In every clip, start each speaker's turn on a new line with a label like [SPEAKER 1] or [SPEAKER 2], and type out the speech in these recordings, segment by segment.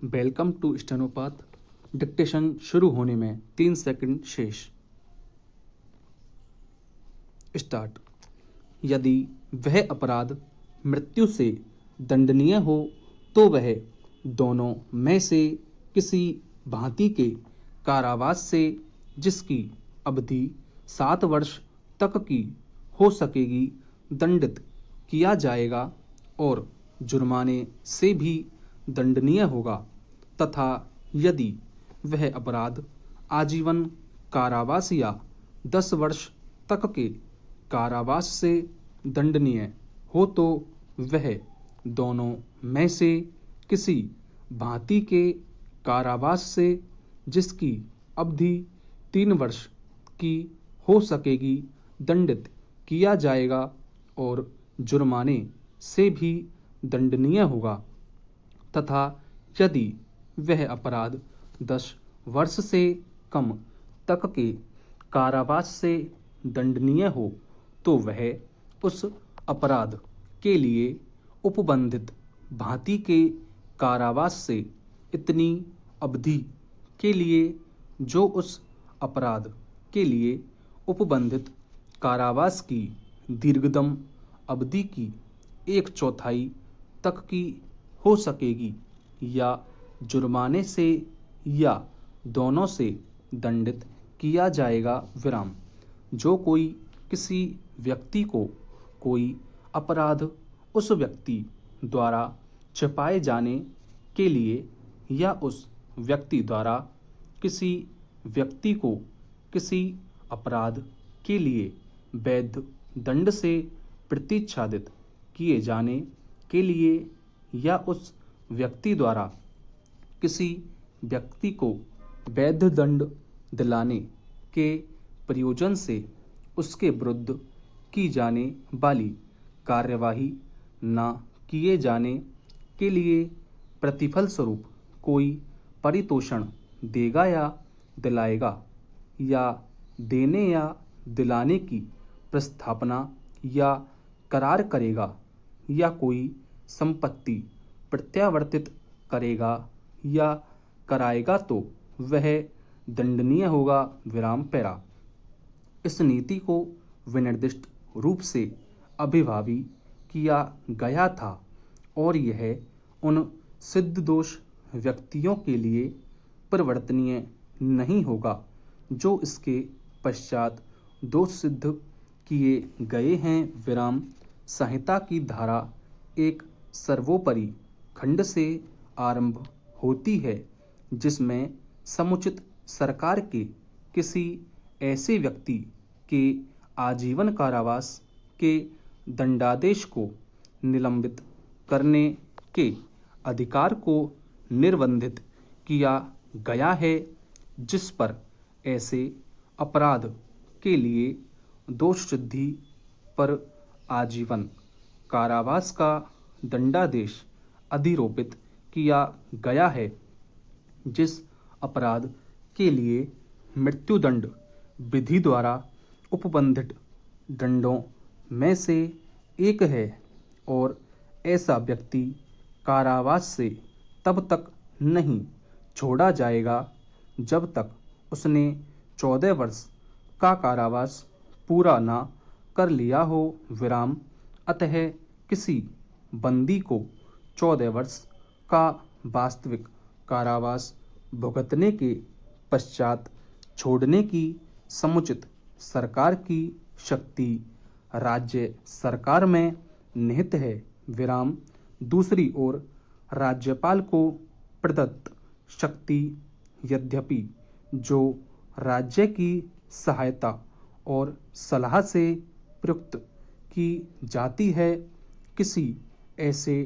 [SPEAKER 1] Welcome to स्टेनोपाथ। Dictation शुरू होने में 3 सेकंड शेष। स्टार्ट। यदि वह अपराध मृत्यु से दंडनीय हो तो वह दोनों में से किसी भांति के कारावास से, जिसकी अवधि 7 वर्ष तक की हो सकेगी, दंडित किया जाएगा और जुर्माने से भी दंडनीय होगा, तथा यदि वह अपराध आजीवन कारावास या 10 वर्ष तक के कारावास से दंडनीय हो तो वह दोनों में से किसी भांति के कारावास से, जिसकी अवधि 3 वर्ष की हो सकेगी, दंडित किया जाएगा और जुर्माने से भी दंडनीय होगा, तथा यदि वह अपराध 10 वर्ष से कम तक के कारावास से दंडनीय हो तो वह उस अपराध के लिए उपबंधित भांति के कारावास से इतनी अवधि के लिए जो उस अपराध के लिए उपबंधित कारावास की दीर्घतम अवधि की 1/4 तक की हो सकेगी, या जुर्माने से या दोनों से दंडित किया जाएगा। जो कोई किसी व्यक्ति को कोई अपराध उस व्यक्ति द्वारा छिपाए जाने के लिए या उस व्यक्ति द्वारा किसी व्यक्ति को किसी अपराध के लिए वैध दंड से प्रतिच्छादित किए जाने के लिए या उस व्यक्ति द्वारा किसी व्यक्ति को वैध दंड दिलाने के प्रयोजन से उसके विरुद्ध की जाने वाली कार्यवाही न किए जाने के लिए प्रतिफल स्वरूप कोई परितोषण देगा या दिलाएगा, या देने या दिलाने की प्रस्तावना या करार करेगा, या कोई संपत्ति प्रत्यावर्तित करेगा या कराएगा तो वह दंडनीय होगा। पैरा। इस नीति को विनिर्दिष्ट रूप से अभिभावी किया गया था और यह उन सिद्ध दोष व्यक्तियों के लिए परिवर्तनीय नहीं होगा जो इसके पश्चात दोष सिद्ध किए गए हैं। संहिता की धारा 1 सर्वोपरि खंड से आरंभ होती है, जिसमें समुचित सरकार के किसी ऐसे व्यक्ति के आजीवन कारावास के दंडादेश को निलंबित करने के अधिकार को निर्बंधित किया गया है, जिस पर ऐसे अपराध के लिए दोष सिद्धि पर आजीवन कारावास का दंडादेश अधिरोपित किया गया है। जिस अपराध के लिए मृत्युदंड विधि द्वारा उपबंधित दंडों में से एक है, और ऐसा व्यक्ति कारावास से तब तक नहीं छोड़ा जाएगा जब तक उसने 14 वर्ष का कारावास पूरा न कर लिया हो। अतः किसी बंदी को 14 वर्ष का वास्तविक कारावास भुगतने के पश्चात छोड़ने की समुचित सरकार की शक्ति राज्य सरकार में निहित है। दूसरी ओर राज्यपाल को प्रदत्त शक्ति यद्यपि जो राज्य की सहायता और सलाह से प्रयुक्त की जाती है, किसी ऐसे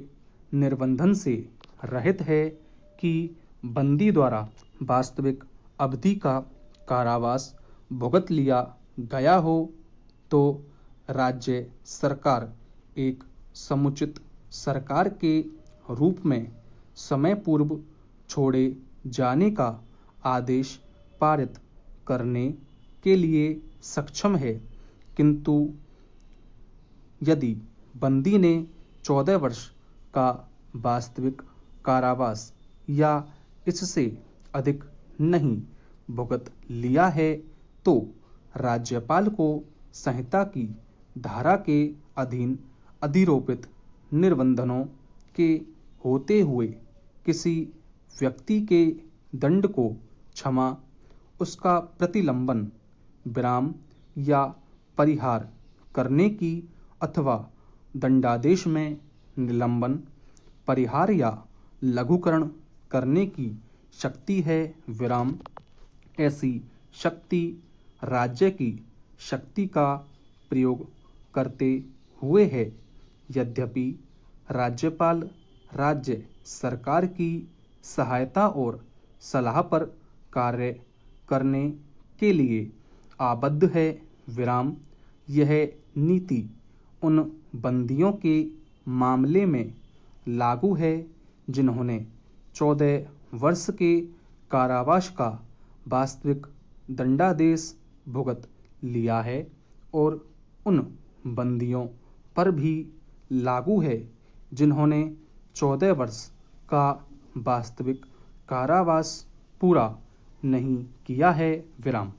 [SPEAKER 1] निर्बंधन से रहित है कि बंदी द्वारा वास्तविक अवधि का कारावास भुगत लिया गया हो, तो राज्य सरकार एक समुचित सरकार के रूप में समय पूर्व छोड़े जाने का आदेश पारित करने के लिए सक्षम है। किंतु यदि बंदी ने 14 वर्ष का वास्तविक कारावास या इससे अधिक नहीं भुगत लिया है तो राज्यपाल को संहिता की धारा के अधीन अधिरोपित निर्बंधों के होते हुए किसी व्यक्ति के दंड को क्षमा, उसका प्रतिलंबन, विराम या परिहार करने की अथवा दंडादेश में निलंबन, परिहार या लघुकरण करने की शक्ति है। विराम ऐसी शक्ति राज्य की शक्ति का प्रयोग करते हुए है। यद्यपि राज्यपाल राज्य सरकार की सहायता और सलाह पर कार्य करने के लिए आबद्ध है। विराम यह नीति उन बंदियों के मामले में लागू है जिन्होंने 14 वर्ष के कारावास का वास्तविक दंडादेश भुगत लिया है और उन बंदियों पर भी लागू है जिन्होंने 14 वर्ष का वास्तविक कारावास पूरा नहीं किया है। विराम।